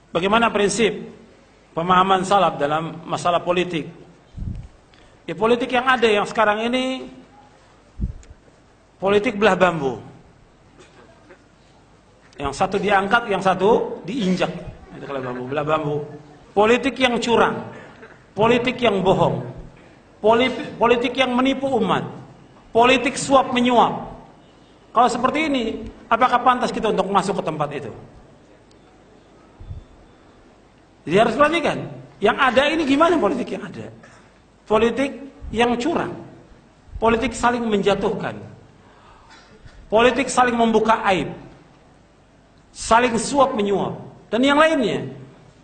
Bagaimana prinsip pemahaman salaf dalam masalah politik? Ya, politik yang ada yang sekarang ini politik belah bambu. Yang satu diangkat, yang satu diinjak. Itu kalau bambu, belah bambu. Politik yang curang, politik yang bohong, politik yang menipu umat, politik suap menyuap. Kalau seperti ini, apakah pantas kita untuk masuk ke tempat itu? Jadi harus perhatikan, yang ada ini gimana politik yang ada? Politik yang curang, politik saling menjatuhkan, politik saling membuka aib, saling suap menyuap, dan yang lainnya.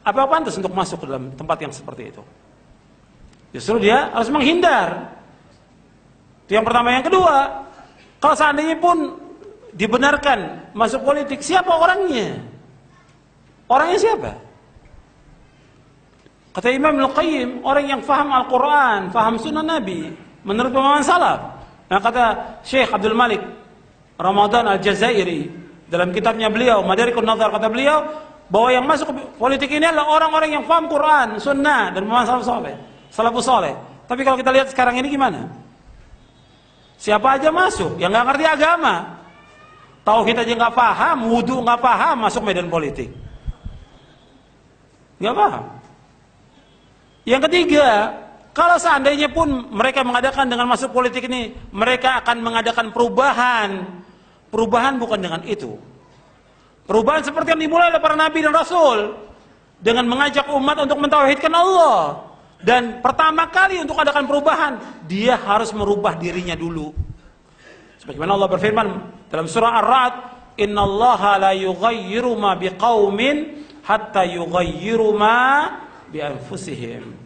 Apakah pantas untuk masuk ke dalam tempat yang seperti itu? Justru dia harus menghindar. Itu yang pertama. Yang kedua, kalau seandainya pun dibenarkan masuk politik, siapa orangnya? Orangnya siapa? Kata Imam Al-Qayyim, orang yang faham Al-Quran, faham sunnah Nabi, menurut pemahaman salaf. Nah, kata Syekh Abdul Malik Ramadan Al-Jazairi dalam kitabnya beliau, Madarikun Nazar, kata beliau bahwa yang masuk ke politik ini adalah orang-orang yang faham Quran, sunnah, dan pemahaman salafus saleh. Tapi kalau kita lihat sekarang ini gimana? Siapa aja masuk yang nggak ngerti agama, tauhid aja nggak paham, wudu nggak paham, masuk medan politik, nggak paham. Yang ketiga, kalau seandainya pun mereka mengadakan dengan masuk politik ini, mereka akan mengadakan perubahan. Perubahan bukan dengan itu. Perubahan seperti yang dimulai oleh para nabi dan rasul, dengan mengajak umat untuk mentauhidkan Allah. Dan pertama kali untuk adakan perubahan, dia harus merubah dirinya dulu. Sebagaimana Allah berfirman dalam surah Ar-Ra'd, "Innallaha la yughayyiru ma biqaumin hatta yughayyiru ma bi anfusihim."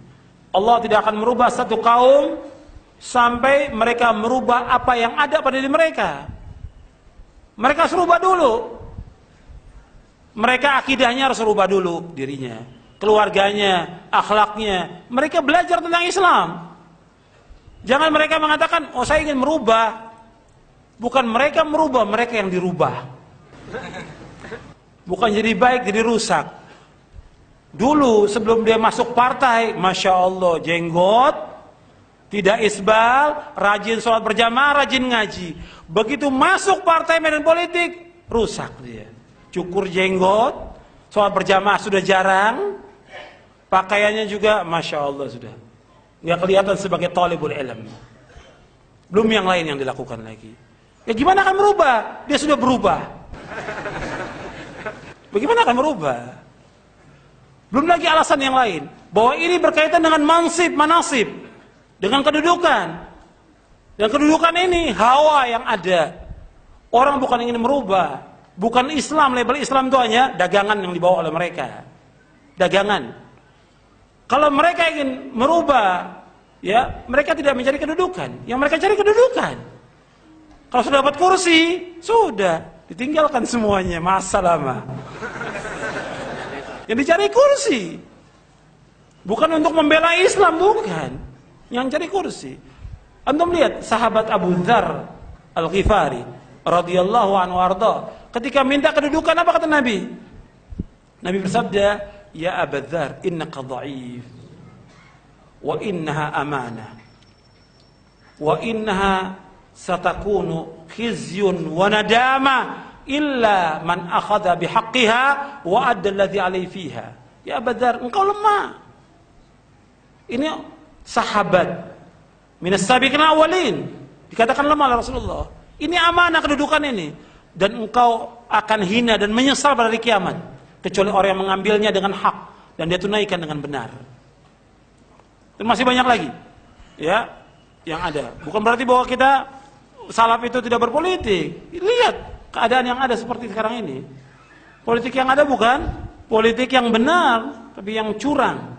Allah tidak akan merubah satu kaum sampai mereka merubah apa yang ada pada diri mereka. Mereka harus rubah dulu. Mereka akidahnya harus rubah dulu dirinya, keluarganya, akhlaknya. Mereka belajar tentang Islam. Jangan mereka mengatakan, "Oh, saya ingin merubah." Bukan mereka merubah, mereka yang dirubah. Bukan jadi baik, jadi rusak. Dulu sebelum dia masuk partai, Masya Allah, jenggot, tidak isbal, rajin sholat berjamaah, rajin ngaji. Begitu masuk partai medan politik, rusak dia. Cukur jenggot, sholat berjamaah sudah jarang, pakaiannya juga Masya Allah sudah nggak kelihatan sebagai talibul ilm. Belum yang lain yang dilakukan lagi. Ya gimana akan merubah? Dia sudah berubah. Bagaimana akan merubah? Belum lagi alasan yang lain, bahwa ini berkaitan dengan mansib, manasib, dengan kedudukan. Dan kedudukan ini hawa yang ada. Orang bukan ingin merubah. Bukan Islam, label Islam itu hanya dagangan yang dibawa oleh mereka. Dagangan. Kalau mereka ingin merubah, ya mereka tidak mencari kedudukan. Yang mereka cari kedudukan. Kalau sudah dapat kursi, sudah ditinggalkan semuanya, masa lama. Yang dicari kursi. Bukan untuk membela Islam, bukan. Yang cari kursi. Antum lihat sahabat Abu Dzar Al-Ghifari radhiyallahu anhu arda, ketika minta kedudukan apa kata Nabi? Nabi bersabda, "Ya Abu Dzar, innaka dha'if wa innaha amanah wa innaha satakunu khizyun wa nadama illa man akhadha bihaqqiha wa adda alladhi alayhi fiha." Ya Abu Dzar, engkau lemah. Ini sahabat minas sabiqin awalin, dikatakan lemah oleh Rasulullah. Ini amanah kedudukan ini, dan engkau akan hina dan menyesal pada hari kiamat, kecuali orang yang mengambilnya dengan hak dan dia tunaikan dengan benar. Dan masih banyak lagi, ya, yang ada. Bukan berarti bahwa kita salaf itu tidak berpolitik. Lihat keadaan yang ada seperti sekarang ini. Politik yang ada bukan politik yang benar, tapi yang curang.